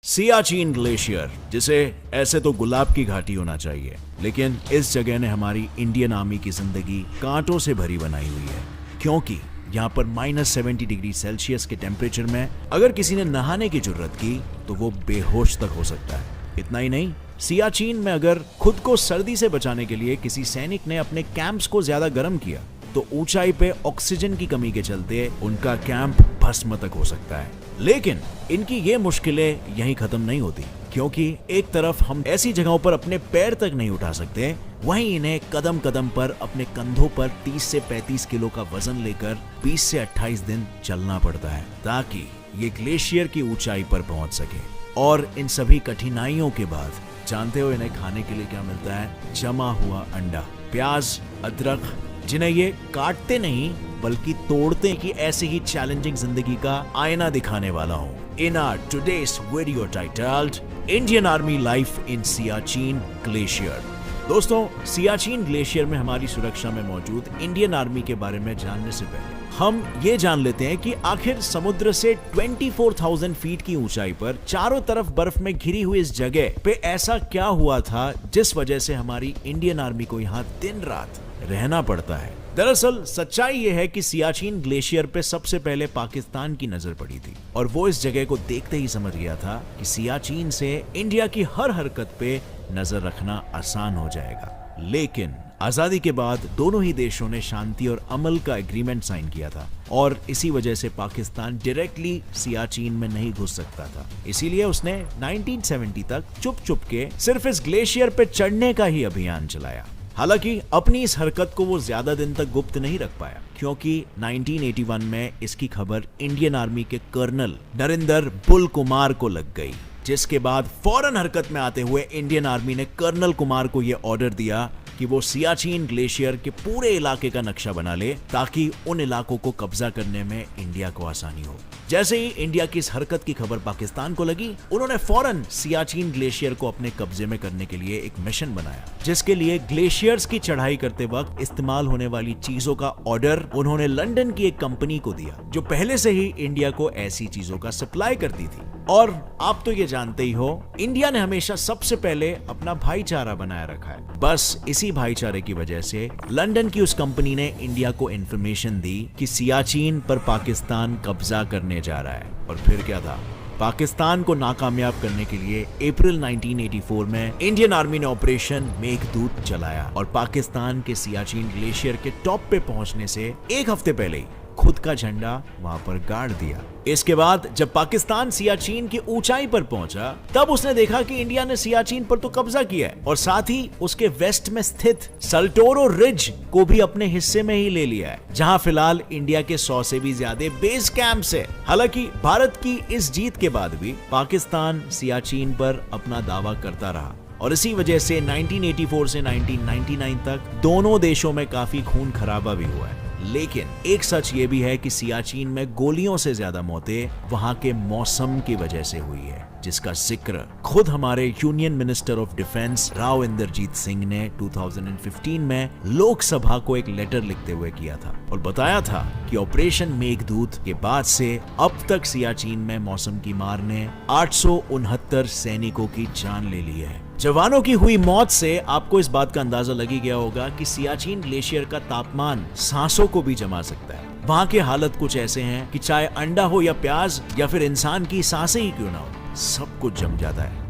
Siachen glacier, जिसे ऐसे तो गुलाब की घाटी होना चाहिए, लेकिन इस जगह ने हमारी इंडियन आर्मी की जिंदगी कांटों से भरी बनाई हुई है, क्योंकि यहाँ पर -70 डिग्री सेल्सियस के टेम्परेचर में अगर किसी ने नहाने की जरूरत की तो वो बेहोश तक हो सकता है। इतना ही नहीं, सियाचिन में अगर खुद को सर्दी से बचाने के लिए किसी सैनिक ने अपने कैंप्स को ज्यादा गर्म किया तो ऊंचाई पे ऑक्सीजन की कमी के चलते उनका कैंप भस्म तक हो सकता है। लेकिन इनकी ये मुश्किलें यहीं खत्म नहीं होती, क्योंकि एक तरफ हम ऐसी जगहों पर अपने पैर तक नहीं उठा सकते, वहीं इन्हें कदम कदम पर अपने कंधों पर 30 से 35 किलो का वजन लेकर 20 से 28 दिन चलना पड़ता है ताकि ये ग्लेशियर की ऊंचाई पर पहुंच सके। और इन सभी कठिनाइयों के बाद जानते हो इन्हें खाने के लिए क्या मिलता है? जमा हुआ अंडा, प्याज, अदरक, जिन्हें ये काटते नहीं बल्कि तोड़ते कि ऐसे ही चैलेंजिंग जिंदगी का आईना दिखाने वाला हूँ in our today's video titled Indian army life in Siachen glacier. दोस्तों, सियाचिन ग्लेशियर में हमारी सुरक्षा में मौजूद इंडियन आर्मी के बारे में जानने से पहले हम ये जान लेते हैं कि आखिर समुद्र से 24,000 फीट की ऊंचाई पर चारों तरफ बर्फ में घिरी हुई इस जगह पे ऐसा क्या हुआ था जिस वजह से हमारी इंडियन आर्मी को यहाँ दिन रात रहना पड़ता है। दरअसल सच्चाई यह है कि सियाचिन ग्लेशियर पे सबसे पहले पाकिस्तान की नजर पड़ी थी और वो इस जगह को देखते ही समझ गया था कि सियाचिन से इंडिया की हर हरकत पे नजर रखना आसान हो जाएगा। लेकिन आजादी के बाद दोनों ही देशों ने शांति और अमल का एग्रीमेंट साइन किया था और इसी वजह से पाकिस्तान डायरेक्टली सियाचिन में नहीं घुस सकता था। इसीलिए उसने 1970 तक चुप के सिर्फ इस ग्लेशियर पे चढ़ने का ही अभियान चलाया। हालांकि अपनी इस हरकत को वो ज्यादा दिन तक गुप्त नहीं रख पाया, क्योंकि 1981 में इसकी खबर इंडियन आर्मी के कर्नल नरिंदर बुल कुमार को लग गई, जिसके बाद फौरन हरकत में आते हुए इंडियन आर्मी ने कर्नल कुमार को यह ऑर्डर दिया कि वो सियाचिन ग्लेशियर के पूरे इलाके का नक्शा बना ले ताकि उन इलाकों को कब्जा करने में इंडिया को आसानी हो। जैसे ही इंडिया की इस हरकत की खबर पाकिस्तान को लगी, उन्होंने फौरन सियाचिन ग्लेशियर को अपने कब्जे में करने के लिए एक मिशन बनाया, जिसके लिए ग्लेशियर्स की चढ़ाई करते वक्त इस्तेमाल होने वाली चीजों का ऑर्डर उन्होंने लंदन की एक कंपनी को दिया जो पहले से ही इंडिया को ऐसी चीजों का सप्लाई करती थी। और आप तो ये जानते ही हो, इंडिया ने हमेशा सबसे पहले अपना भाईचारा बनाए रखा है। बस इसी भाईचारे की वजह से लंदन की उस कंपनी ने इंडिया को इंफॉर्मेशन दी कि सियाचिन पर पाकिस्तान कब्जा करने जा रहा है। और फिर क्या था? पाकिस्तान को नाकामयाब करने के लिए अप्रैल 1984 में इंडियन आर्मी ने ऑपरेशन मेघदूत चलाया और पाकिस्तान के सियाचिन ग्लेशियर के टॉप पे पहुंचने से एक हफ्ते पहले ही खुद का झंडा वहां पर गाड़ दिया। इसके बाद जब पाकिस्तान सियाचिन की ऊंचाई पर पहुंचा, तब उसने देखा कि इंडिया ने सियाचिन पर तो कब्जा किया है और साथ ही उसके वेस्ट में स्थित सल्टोरो रिज को भी अपने हिस्से में ही ले लिया है, जहां फिलहाल इंडिया के 100 से भी ज्यादा बेस कैंप्स है। हालांकि भारत की इस जीत के बाद भी पाकिस्तान सियाचिन पर अपना दावा करता रहा और इसी वजह से 1984 से 1999 तक दोनों देशों में काफी खून खराबा भी हुआ है। लेकिन एक सच ये भी है कि सियाचिन में गोलियों से ज्यादा मौतें वहां के मौसम की वजह से हुई है, जिसका जिक्र खुद हमारे union minister of defence Rao Inderjit Singh ने 2015 में लोकसभा को एक लेटर लिखते हुए किया था और बताया था कि ऑपरेशन मेघदूत के बाद से अब तक सियाचिन में मौसम की मार ने 869 सैनिकों की जान ले ली है। जवानों की हुई मौत से आपको इस बात का अंदाजा लग ही गया होगा कि सियाचिन ग्लेशियर का तापमान सांसों को भी जमा सकता है। वहां के हालत कुछ ऐसे हैं कि चाहे अंडा हो या प्याज या फिर इंसान की सांसें ही क्यों ना हो, सब कुछ जम जाता है।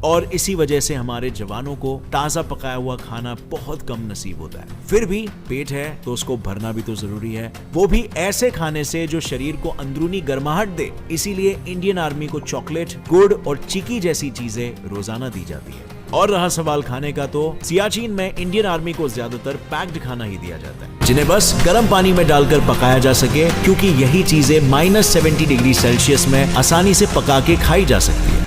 और इसी वजह से हमारे जवानों को ताजा पकाया हुआ खाना बहुत कम नसीब होता है। फिर भी पेट है तो उसको भरना भी तो जरूरी है, वो भी ऐसे खाने से जो शरीर को अंदरूनी गर्माहट दे। इसीलिए इंडियन आर्मी को चॉकलेट, गुड़ और चिकी जैसी चीजें रोजाना दी जाती है। और रहा सवाल खाने का, तो सियाचिन में इंडियन आर्मी को ज्यादातर पैक्ड खाना ही दिया जाता है, जिन्हें बस गर्म पानी में डालकर पकाया जा सके, क्योंकि यही चीजें -70 डिग्री सेल्सियस में आसानी से पका के खाई जा सकती है।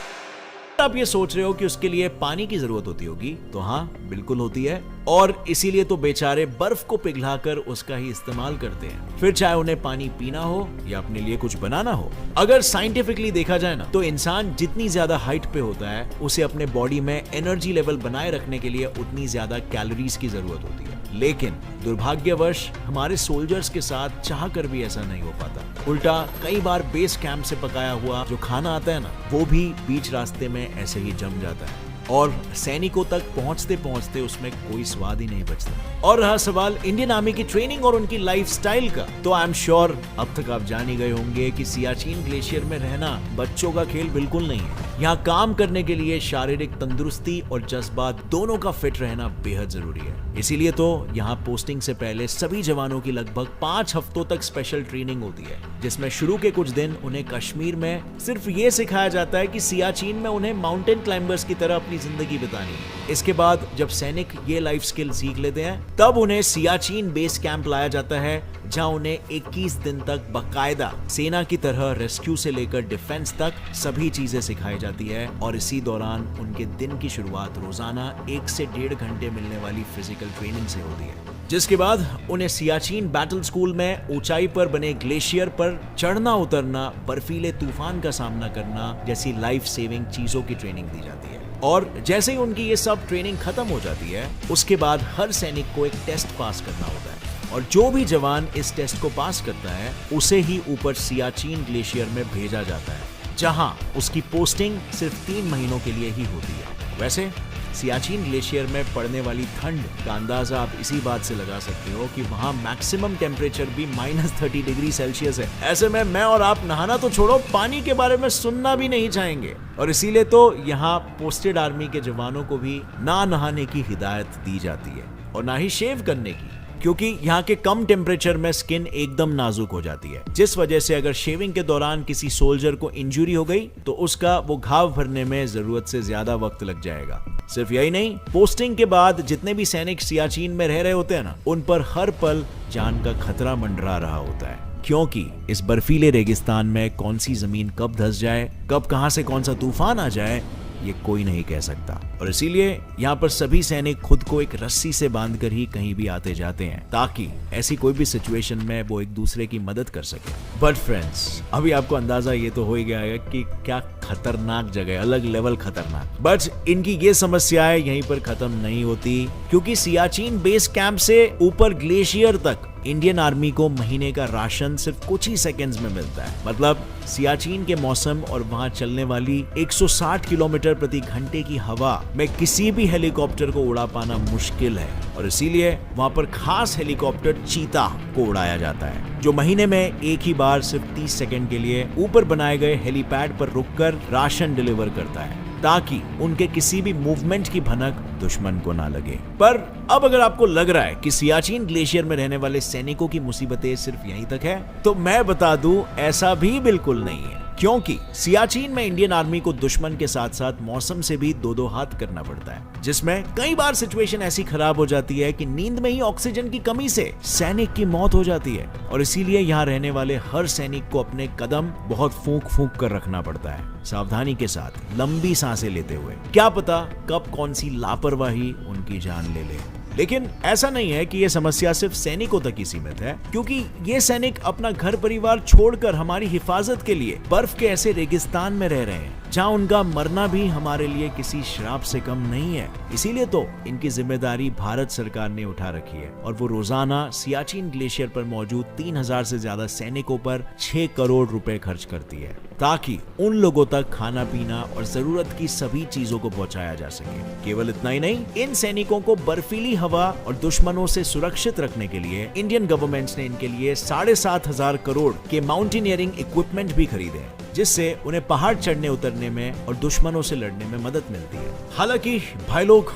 आप ये सोच रहे हो कि उसके लिए पानी की जरूरत होती होगी, तो हाँ, बिल्कुल होती है। और इसीलिए तो बेचारे बर्फ को पिघलाकर उसका ही इस्तेमाल करते हैं, फिर चाहे उन्हें पानी पीना हो या अपने लिए कुछ बनाना हो। अगर साइंटिफिकली देखा जाए ना, तो इंसान जितनी ज्यादा हाइट पे होता है, उसे अपने बॉडी में एनर्जी लेवल बनाए रखने के लिए उतनी ज्यादा कैलोरीज की जरूरत होती है। लेकिन दुर्भाग्यवश हमारे सोल्जर्स के साथ चाह कर भी ऐसा नहीं हो पाता। उल्टा कई बार बेस कैंप से पकाया हुआ जो खाना आता है ना, वो भी बीच रास्ते में ऐसे ही जम जाता है और सैनिकों तक पहुंचते पहुंचते उसमें कोई स्वाद ही नहीं बचता। और रहा सवाल इंडियन आर्मी की ट्रेनिंग और उनकी लाइफस्टाइल का, तो आई एम श्योर अब तक आप जान ही गए होंगे कि सियाचिन ग्लेशियर में रहना बच्चों का खेल बिल्कुल नहीं है। यहाँ काम करने के लिए शारीरिक तंदुरुस्ती और जज्बात दोनों का फिट रहना बेहद जरूरी है। इसीलिए तो यहाँ पोस्टिंग से पहले सभी जवानों की लगभग 5 हफ्तों तक स्पेशल ट्रेनिंग होती है, जिसमें शुरू के कुछ दिन उन्हें कश्मीर में सिर्फ ये सिखाया जाता है कि सियाचिन में उन्हें माउंटेन क्लाइंबर्स की तरह अपनी जिंदगी बितानी है। इसके बाद जब सैनिक ये लाइफ स्किल सीख लेते हैं, तब उन्हें सियाचिन बेस कैंप लाया जाता है, जहां उन्हें 21 दिन तक बाकायदा सेना की तरह रेस्क्यू से लेकर डिफेंस तक सभी चीजें सिखाई जाती है। और इसी दौरान उनके दिन की शुरुआत रोजाना 1 से 1.5 घंटे मिलने वाली फिजिकल ट्रेनिंग से होती है, जिसके बाद उन्हें सियाचिन बैटल स्कूल में ऊंचाई पर बने ग्लेशियर पर चढ़ना उतरना, बर्फीले तूफान का सामना करना जैसी लाइफ सेविंग चीजों की ट्रेनिंग दी जाती है। और जैसे ही उनकी ये सब ट्रेनिंग खत्म हो जाती है, उसके बाद हर सैनिक को एक टेस्ट पास करना होता है और जो भी जवान इस टेस्ट को पास करता है उसे ही ऊपर सियाचिन ग्लेशियर में भेजा जाता है, जहां उसकी पोस्टिंग सिर्फ 3 महीनों के लिए ही होती है। वैसे सियाचिन ग्लेशियर में पड़ने वाली ठंड का अंदाजा आप इसी बात से लगा सकते हो कि वहां मैक्सिमम टेम्परेचर भी -30 डिग्री सेल्सियस है। ऐसे में मैं और आप नहाना तो छोड़ो, पानी के बारे में सुनना भी नहीं चाहेंगे। और इसीलिए तो यहाँ पोस्टेड आर्मी के जवानों को भी ना नहाने की हिदायत दी जाती है और ना ही शेव करने की, क्योंकि यहाँ के कम टेम्परेचर में स्किन एकदम नाजुक हो जाती है, जिस वजह से अगर शेविंग के दौरान किसी सोल्जर को इंजरी हो गई तो उसका वो घाव भरने में जरूरत से ज्यादा वक्त लग जाएगा। सिर्फ यही नहीं, पोस्टिंग के बाद जितने भी सैनिक सियाचिन में रह रहे होते हैं ना, उन पर हर पल जान का खतरा मंडरा रहा होता है, क्योंकि इस बर्फीले रेगिस्तान में कौन सी जमीन कब धंस जाए, कब कहां से कौन सा तूफान आ जाए, ये कोई नहीं कह सकता। और इसीलिए यहाँ पर सभी सैनिक खुद को एक रस्सी से बांधकर ही कहीं भी आते जाते हैं, ताकि ऐसी कोई भी सिचुएशन में वो एक दूसरे की मदद कर सके। बट फ्रेंड्स, अभी आपको अंदाजा ये तो हो ही गया है कि क्या खतरनाक जगह, अलग लेवल खतरनाक। बट इनकी ये समस्याएं यहीं पर खत्म नहीं होती, क्योंकि सियाचिन बेस कैंप से ऊपर ग्लेशियर तक इंडियन आर्मी को महीने का राशन सिर्फ कुछ ही सेकंड्स में मिलता है। मतलब सियाचिन के मौसम और वहां चलने वाली 160 किलोमीटर प्रति घंटे की हवा में किसी भी हेलीकॉप्टर को उड़ा पाना मुश्किल है, और इसीलिए वहां पर खास हेलीकॉप्टर चीता को उड़ाया जाता है, जो महीने में एक ही बार सिर्फ 30 सेकंड के लिए ऊपर बनाए गए हेलीपैड पर रुककर राशन डिलीवर करता है, ताकि उनके किसी भी मूवमेंट की भनक दुश्मन को ना लगे। पर अब अगर आपको लग रहा है कि सियाचिन ग्लेशियर में रहने वाले सैनिकों की मुसीबतें सिर्फ यहीं तक है, तो मैं बता दूं ऐसा भी बिल्कुल नहीं है, क्योंकि सियाचिन में इंडियन आर्मी को दुश्मन के साथ साथ मौसम से भी दो हाथ करना पड़ता है, जिसमें कई बार सिचुएशन ऐसी खराब हो जाती है कि नींद में ही ऑक्सीजन की कमी से सैनिक की मौत हो जाती है। और इसीलिए यहाँ रहने वाले हर सैनिक को अपने कदम बहुत फूंक फूंक कर रखना पड़ता है, सावधानी के साथ, लंबी सांसें लेते हुए। क्या पता कब कौन सी लापरवाही उनकी जान ले ले। लेकिन ऐसा नहीं है कि यह समस्या सिर्फ सैनिकों तक ही सीमित है, क्योंकि ये सैनिक अपना घर परिवार छोड़कर हमारी हिफाजत के लिए बर्फ के ऐसे रेगिस्तान में रह रहे हैं, जहां उनका मरना भी हमारे लिए किसी श्राप से कम नहीं है। इसीलिए तो इनकी जिम्मेदारी भारत सरकार ने उठा रखी है, और वो रोजाना सियाचिन ग्लेशियर पर मौजूद 3000 से ज्यादा सैनिकों पर 6 करोड़ रुपए खर्च करती है, ताकि उन लोगों तक खाना पीना और जरूरत की सभी चीजों को पहुंचाया जा सके। केवल इतना ही नहीं, इन सैनिकों को बर्फीली हवा और दुश्मनों से सुरक्षित रखने के लिए इंडियन गवर्नमेंट ने इनके लिए 7,500 करोड़ के माउंटेनियरिंग इक्विपमेंट भी खरीदे हैं, जिससे उन्हें पहाड़ चढ़ने उतरने में और दुश्मनों से लड़ने में मदद मिलती है। हालांकि भाई लोग,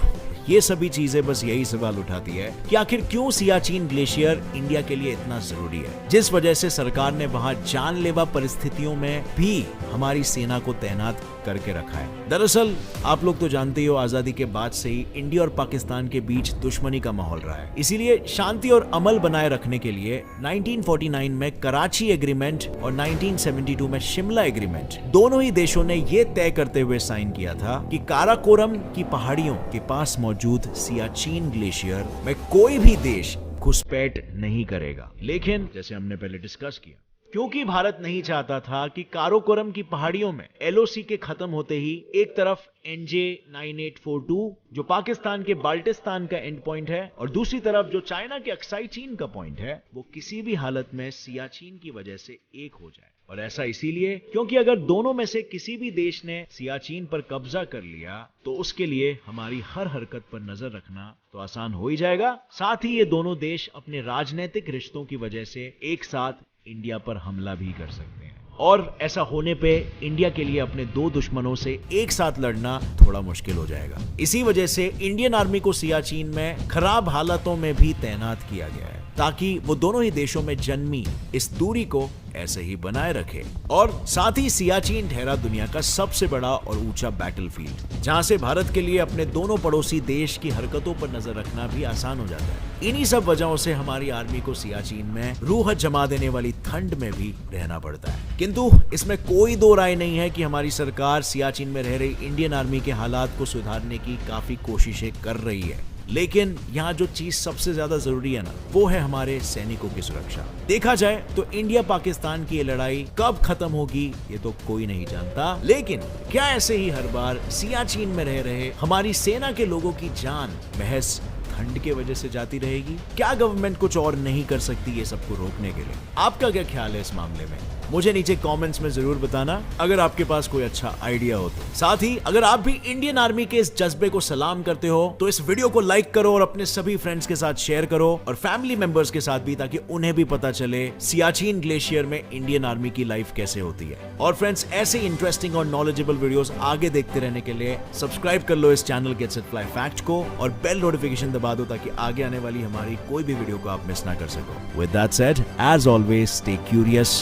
ये सभी चीजें बस यही सवाल उठाती है कि आखिर क्यों सियाचिन ग्लेशियर इंडिया के लिए इतना जरूरी है, जिस वजह से सरकार ने वहां जानलेवा परिस्थितियों में भी हमारी सेना को तैनात करके रखा है। दरअसल आप लोग तो जानते ही हो, आजादी के बाद से ही इंडिया और पाकिस्तान के बीच दुश्मनी का माहौल रहा है। इसीलिए शांति और अमल बनाए रखने के लिए 1949 में कराची एग्रीमेंट और 1972 में शिमला एग्रीमेंट, दोनों ही देशों ने ये तय करते हुए साइन किया था कि काराकोरम की पहाड़ियों के पास मौजूद सियाचिन ग्लेशियर में कोई भी देश घुसपैठ नहीं करेगा। लेकिन जैसे हमने पहले डिस्कस किया, क्योंकि भारत नहीं चाहता था कि काराकोरम की पहाड़ियों में एलओसी के खत्म होते ही एक तरफ NJ 9842 जो पाकिस्तान के बाल्टिस्तान का एंड पॉइंट है और दूसरी तरफ जो चाइना के अक्साई चीन का पॉइंट है, वो किसी भी हालत में सियाचिन की वजह से एक हो जाए। और ऐसा इसीलिए क्योंकि अगर दोनों में से किसी भी देश ने सियाचिन पर कब्जा कर लिया तो उसके लिए हमारी हर हरकत पर नजर रखना तो आसान हो ही जाएगा। साथ ही ये दोनों देश अपने राजनीतिक रिश्तों की वजह से एक साथ इंडिया पर हमला भी कर सकते हैं और ऐसा होने पे इंडिया के लिए अपने दो दुश्मनों से एक साथ लड़ना थोड़ा मुश्किल हो जाएगा। इसी वजह से इंडियन आर्मी को सियाचिन में खराब हालातों में भी तैनात किया गया है ताकि वो दोनों ही देशों में जन्मी इस दूरी को ऐसे ही बनाए रखे। और साथ ही सियाचिन ठहरा दुनिया का सबसे बड़ा और ऊंचा बैटलफील्ड जहां से भारत के लिए अपने दोनों पड़ोसी देश की हरकतों पर नजर रखना भी आसान हो जाता है। इन्हीं सब वजहों से हमारी आर्मी को सियाचिन में रूह जमा देने वाली ठंड में भी रहना पड़ता है। किंतु इसमें कोई दो राय नहीं है कि हमारी सरकार सियाचिन में रह रही इंडियन आर्मी के हालात को सुधारने की काफी कोशिशें कर रही है। लेकिन यहाँ जो चीज सबसे ज्यादा जरूरी है ना, वो है हमारे सैनिकों की सुरक्षा। देखा जाए तो इंडिया पाकिस्तान की ये लड़ाई कब खत्म होगी ये तो कोई नहीं जानता, लेकिन क्या ऐसे ही हर बार सियाचिन में रह रहे हमारी सेना के लोगों की जान महज ठंड के वजह से जाती रहेगी? क्या गवर्नमेंट कुछ और नहीं कर सकती ये सबको रोकने के लिए? आपका क्या ख्याल है इस मामले में? मुझे नीचे कमेंट्स में जरूर बताना अगर आपके पास कोई अच्छा आइडिया हो तो। साथ ही अगर आप भी इंडियन आर्मी के इस जज्बे को सलाम करते हो तो इस वीडियो को लाइक करो और अपने सभी फ्रेंड्स के साथ शेयर करो और फैमिली मेंबर्स के साथ भी, ताकि उन्हें भी पता चले सियाचिन ग्लेशियर में इंडियन आर्मी की लाइफ कैसे होती है। और फ्रेंड्स, ऐसे इंटरेस्टिंग और नॉलेजेबल वीडियोस आगे देखते रहने के लिए सब्सक्राइब कर लो इस channel gets it fly fact को और बेल नोटिफिकेशन दबा दो ताकि आगे आने वाली हमारी कोई भी वीडियो को आप मिस ना कर सको। With that said, as always, stay curious,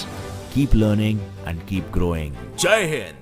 keep learning and keep growing. Jai Hind!